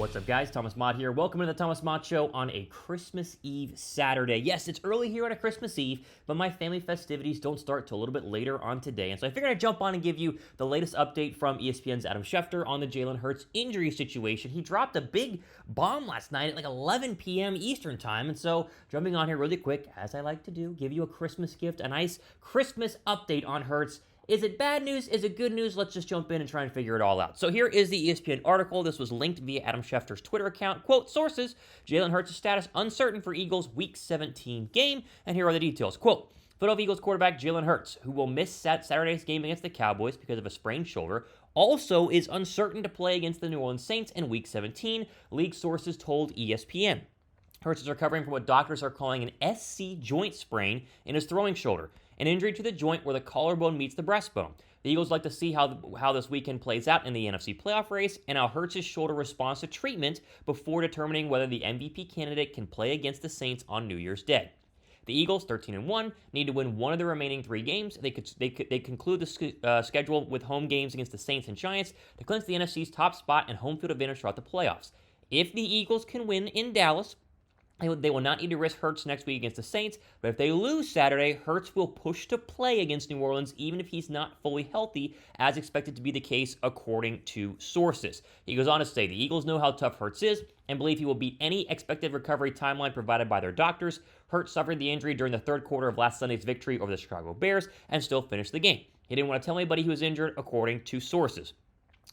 What's up, guys? Thomas Mott here. Welcome to the Thomas Mott Show on a Christmas Eve Saturday. Yes, it's early here on a Christmas Eve, but my family festivities don't start till a little bit later on today. And so I figured I'd jump on and give you the latest update from ESPN's Adam Schefter on the Jalen Hurts injury situation. He dropped a big bomb last night at like 11 p.m. Eastern time. And so jumping on here really quick, as I like to do, give you a Christmas gift, a nice Christmas update on Hurts. Is it bad news? Is it good news? Let's just jump in and try and figure it all out. So here is the ESPN article. This was linked via Adam Schefter's Twitter account. Quote, sources, Jalen Hurts' status uncertain for Eagles' Week 17 game. And here are the details. Quote, Philadelphia Eagles quarterback Jalen Hurts, who will miss Saturday's game against the Cowboys because of a sprained shoulder, also is uncertain to play against the New Orleans Saints in Week 17, league sources told ESPN. Hurts is recovering from what doctors are calling an SC joint sprain in his throwing shoulder, an injury to the joint where the collarbone meets the breastbone. The Eagles like to see how this weekend plays out in the NFC playoff race and how Hurts' shoulder responds to treatment before determining whether the MVP candidate can play against the Saints on New Year's Day. The Eagles, 13-1, need to win one of the remaining 3 games. They conclude the schedule with home games against the Saints and Giants to clinch the NFC's top spot and home field advantage throughout the playoffs. If the Eagles can win in Dallas, they will not need to risk Hurts next week against the Saints, but if they lose Saturday, Hurts will push to play against New Orleans even if he's not fully healthy, as expected to be the case according to sources. He goes on to say, the Eagles know how tough Hurts is and believe he will beat any expected recovery timeline provided by their doctors. Hurts suffered the injury during the third quarter of last Sunday's victory over the Chicago Bears and still finished the game. He didn't want to tell anybody he was injured, according to sources.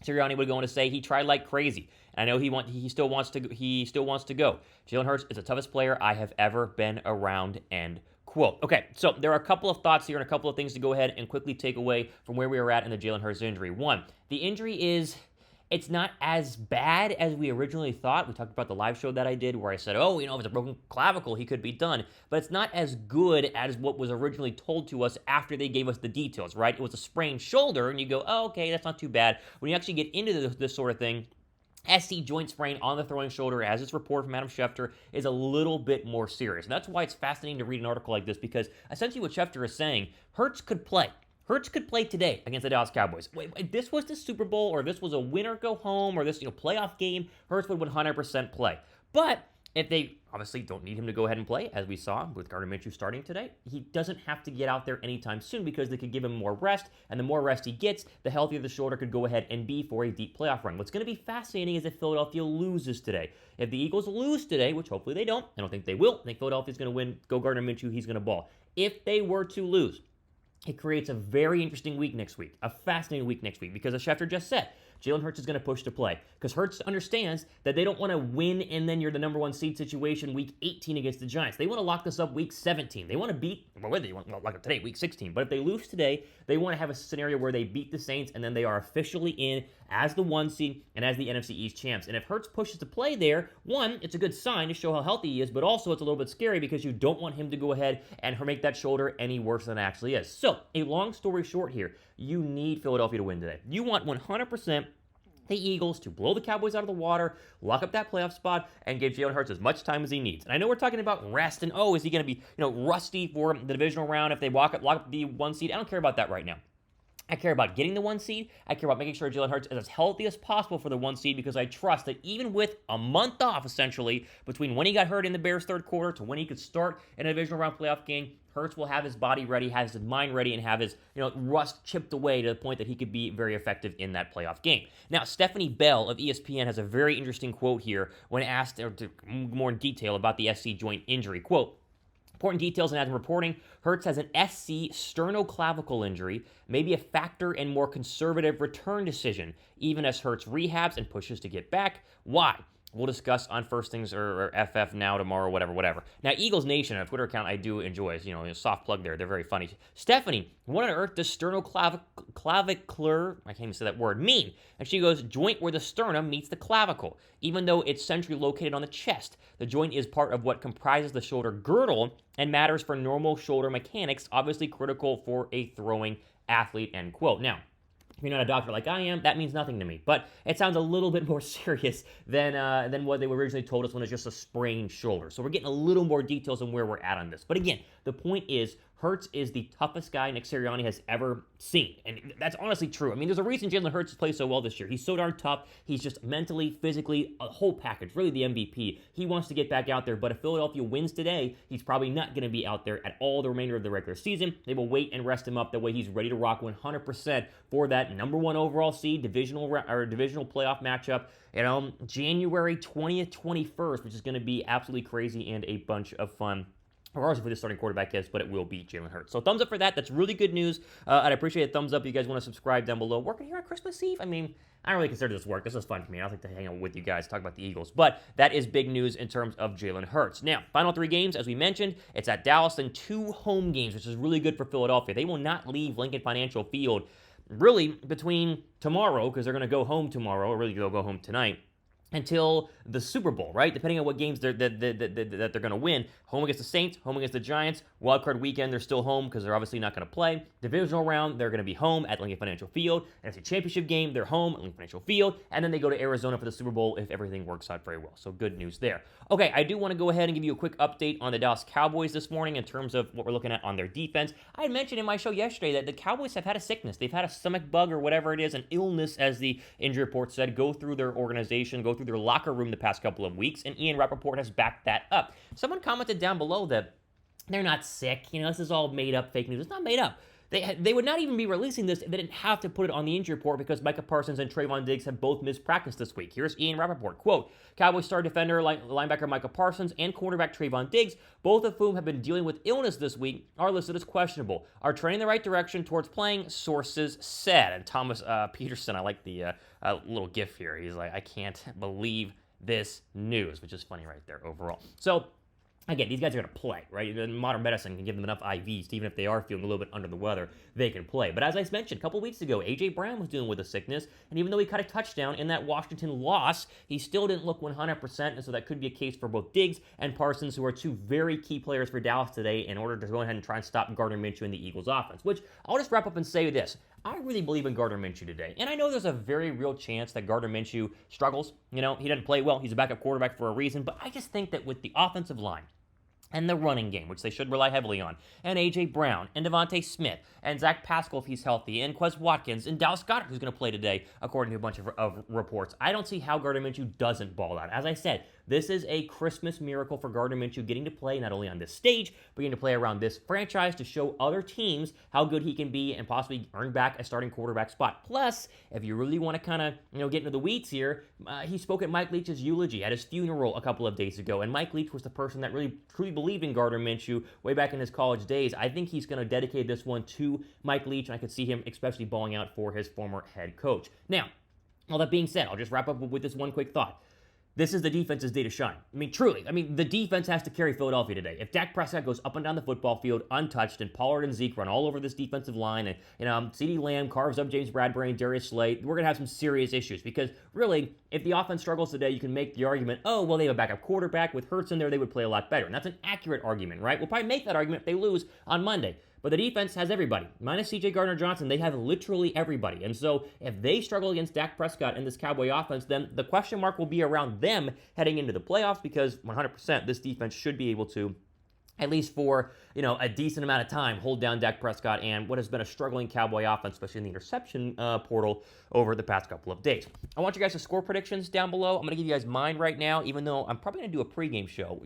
Sirianni would go on to say he tried like crazy. I know he still wants to go. Jalen Hurts is the toughest player I have ever been around, end quote. Okay, so there are a couple of thoughts here and a couple of things to go ahead and quickly take away from where we are at in the Jalen Hurts injury. One, the injury it's not as bad as we originally thought. We talked about the live show that I did where I said, if it's a broken clavicle, he could be done. But it's not as good as what was originally told to us after they gave us the details, right? It was a sprained shoulder, and you go, okay, that's not too bad. When you actually get into this sort of thing, SC joint sprain on the throwing shoulder, as it's reported from Adam Schefter, is a little bit more serious. And that's why it's fascinating to read an article like this, because essentially what Schefter is saying, Hurts could play. Hurts could play today against the Dallas Cowboys. If this was the Super Bowl, or this was a win or go home, or this playoff game, Hurts would 100% play. But if they obviously don't need him to go ahead and play, as we saw with Gardner Minshew starting today, he doesn't have to get out there anytime soon because they could give him more rest, and the more rest he gets, the healthier the shoulder could go ahead and be for a deep playoff run. What's going to be fascinating is if Philadelphia loses today. If the Eagles lose today, which hopefully they don't, I don't think they will. I think Philadelphia's going to win, go Gardner Minshew, he's going to ball. If they were to lose, it creates a very interesting week next week, a fascinating week next week, because as Schefter just said, Jalen Hurts is going to push to play because Hurts understands that they don't want to win and then you're the number 1 seed situation week 18 against the Giants. They want to lock this up week 17. They want to beat, whether you want to lock up today, week 16. But if they lose today, they want to have a scenario where they beat the Saints and then they are officially in as the 1 seed and as the NFC East champs. And if Hurts pushes to play there, one, it's a good sign to show how healthy he is, but also it's a little bit scary because you don't want him to go ahead and make that shoulder any worse than it actually is. So, a long story short here, you need Philadelphia to win today. You want 100% the Eagles to blow the Cowboys out of the water, lock up that playoff spot, and give Jalen Hurts as much time as he needs. And I know we're talking about rest, and is he going to be rusty for the divisional round if they lock up the 1 seed? I don't care about that right now. I care about getting the 1 seed. I care about making sure Jalen Hurts is as healthy as possible for the 1 seed because I trust that even with a month off, essentially, between when he got hurt in the Bears' third quarter to when he could start in a divisional round playoff game, Hurts will have his body ready, has his mind ready, and have his rust chipped away to the point that he could be very effective in that playoff game. Now, Stephanie Bell of ESPN has a very interesting quote here when asked more in detail about the SC joint injury. Quote, important details in Adam reporting, Hurts has an SC sternoclavicle injury, maybe a factor in more conservative return decision, even as Hurts rehabs and pushes to get back. Why? We'll discuss on First Things or FF now, tomorrow, whatever. Now, Eagles Nation, a Twitter account I do enjoy, a soft plug there. They're very funny. Stephanie, what on earth does sternoclavicular, I can't even say that word, mean? And she goes, joint where the sternum meets the clavicle. Even though it's centrally located on the chest, the joint is part of what comprises the shoulder girdle and matters for normal shoulder mechanics, obviously critical for a throwing athlete, end quote. Now, if you're not a doctor like I am, that means nothing to me. But it sounds a little bit more serious than what they originally told us when it's just a sprained shoulder. So we're getting a little more details on where we're at on this. But again, the point is, Hurts is the toughest guy Nick Sirianni has ever seen. And that's honestly true. I mean, there's a reason Jalen Hurts has played so well this year. He's so darn tough. He's just mentally, physically, a whole package, really the MVP. He wants to get back out there, but if Philadelphia wins today, he's probably not going to be out there at all the remainder of the regular season. They will wait and rest him up. That way he's ready to rock 100% for that number 1 overall seed divisional playoff matchup, January 20th, 21st, which is going to be absolutely crazy and a bunch of fun. Regardless of who the starting quarterback is, but it will be Jalen Hurts. So thumbs up for that. That's really good news. I'd appreciate a thumbs up if you guys want to subscribe down below. Working here on Christmas Eve? I mean, I don't really consider this work. This is fun for me. I like to hang out with you guys, talk about the Eagles. But that is big news in terms of Jalen Hurts. Now, final 3 games, as we mentioned, it's at Dallas and 2 home games, which is really good for Philadelphia. They will not leave Lincoln Financial Field really between tomorrow, because they're going to go home tomorrow, or really they'll go home tonight, until the Super Bowl, right? Depending on what games that they're going to win. Home against the Saints, home against the Giants. Wildcard weekend, they're still home because they're obviously not going to play. Divisional round, they're going to be home at Lincoln Financial Field. NFC Championship game, they're home at Lincoln Financial Field. And then they go to Arizona for the Super Bowl if everything works out very well. So good news there. Okay, I do want to go ahead and give you a quick update on the Dallas Cowboys this morning in terms of what we're looking at on their defense. I had mentioned in my show yesterday that the Cowboys have had a sickness. They've had a stomach bug or whatever it is, an illness, as the injury report said, go through their organization, go through their locker room the past couple of weeks, and Ian Rapoport has backed that up. Someone commented down below that they're not sick. This is all made up fake news. It's not made up. They would not even be releasing this if they didn't have to put it on the injury report because Micah Parsons and Trevon Diggs have both missed practice this week. Here's Ian Rapoport, quote, Cowboys star defender, linebacker Micah Parsons, and cornerback Trevon Diggs, both of whom have been dealing with illness this week, are listed as questionable. Are trending the right direction towards playing, sources said. And Thomas Peterson, I like the little gif here. He's like, I can't believe this news, which is funny right there overall. So, again, these guys are going to play, right? Modern medicine can give them enough IVs, even if they are feeling a little bit under the weather, they can play. But as I mentioned a couple weeks ago, A.J. Brown was dealing with a sickness, and even though he caught a touchdown in that Washington loss, he still didn't look 100%, and so that could be a case for both Diggs and Parsons, who are 2 very key players for Dallas today in order to go ahead and try and stop Gardner Minshew in the Eagles' offense, which I'll just wrap up and say this. I really believe in Gardner Minshew today, and I know there's a very real chance that Gardner Minshew struggles. He doesn't play well. He's a backup quarterback for a reason, but I just think that with the offensive line, and the running game, which they should rely heavily on, and A.J. Brown, and Devontae Smith, and Zach Pascal if he's healthy, and Quez Watkins, and Dallas Goedert, who's going to play today, according to a bunch of reports. I don't see how Gardner Minshew doesn't ball out. As I said, this is a Christmas miracle for Gardner Minshew getting to play not only on this stage, but getting to play around this franchise to show other teams how good he can be and possibly earn back a starting quarterback spot. Plus, if you really want to kind of get into the weeds here, he spoke at Mike Leach's eulogy at his funeral a couple of days ago, and Mike Leach was the person that really truly believed in Gardner Minshew way back in his college days. I think he's going to dedicate this one to Mike Leach, and I could see him especially balling out for his former head coach. Now, all that being said, I'll just wrap up with this one quick thought. This is the defense's day to shine. Truly. The defense has to carry Philadelphia today. If Dak Prescott goes up and down the football field untouched and Pollard and Zeke run all over this defensive line and, CeeDee Lamb carves up James Bradbury and Darius Slay, we're going to have some serious issues because, really, if the offense struggles today, you can make the argument, oh, well, they have a backup quarterback. With Hurts in there, they would play a lot better. And that's an accurate argument, right? We'll probably make that argument if they lose on Monday. But the defense has everybody. Minus C.J. Gardner-Johnson, they have literally everybody. And so if they struggle against Dak Prescott and this Cowboy offense, then the question mark will be around them heading into the playoffs because 100% this defense should be able to, at least for, a decent amount of time, hold down Dak Prescott and what has been a struggling Cowboy offense, especially in the interception portal over the past couple of days. I want you guys to score predictions down below. I'm going to give you guys mine right now, even though I'm probably going to do a pregame show.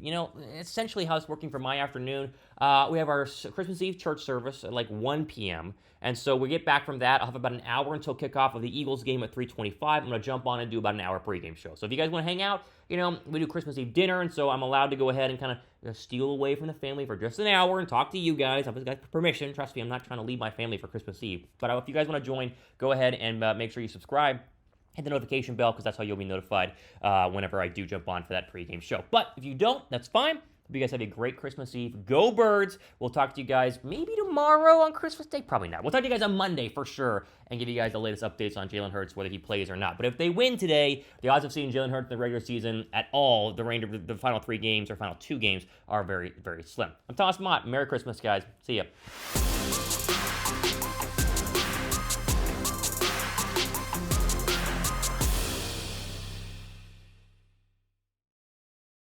Essentially how it's working for my afternoon. We have our Christmas Eve church service at like 1 p.m., and so we get back from that. I'll have about an hour until kickoff of the Eagles game at 3:25. I'm going to jump on and do about an hour pregame show. So if you guys want to hang out, we do Christmas Eve dinner, and so I'm allowed to go ahead and kind of steal away from the family for just an hour and talk to you guys. I've got permission. Trust me, I'm not trying to leave my family for Christmas Eve. But if you guys want to join, go ahead and make sure you subscribe. Hit the notification bell because that's how you'll be notified whenever I do jump on for that pregame show. But if you don't, that's fine. Hope you guys have a great Christmas Eve. Go Birds. We'll talk to you guys maybe tomorrow on Christmas Day. Probably not. We'll talk to you guys on Monday for sure and give you guys the latest updates on Jalen Hurts, whether he plays or not. But if they win today, the odds of seeing Jalen Hurts in the regular season at all, the range of the final 3 games or final 2 games, are very, very slim. I'm Thomas Mott. Merry Christmas, guys. See ya.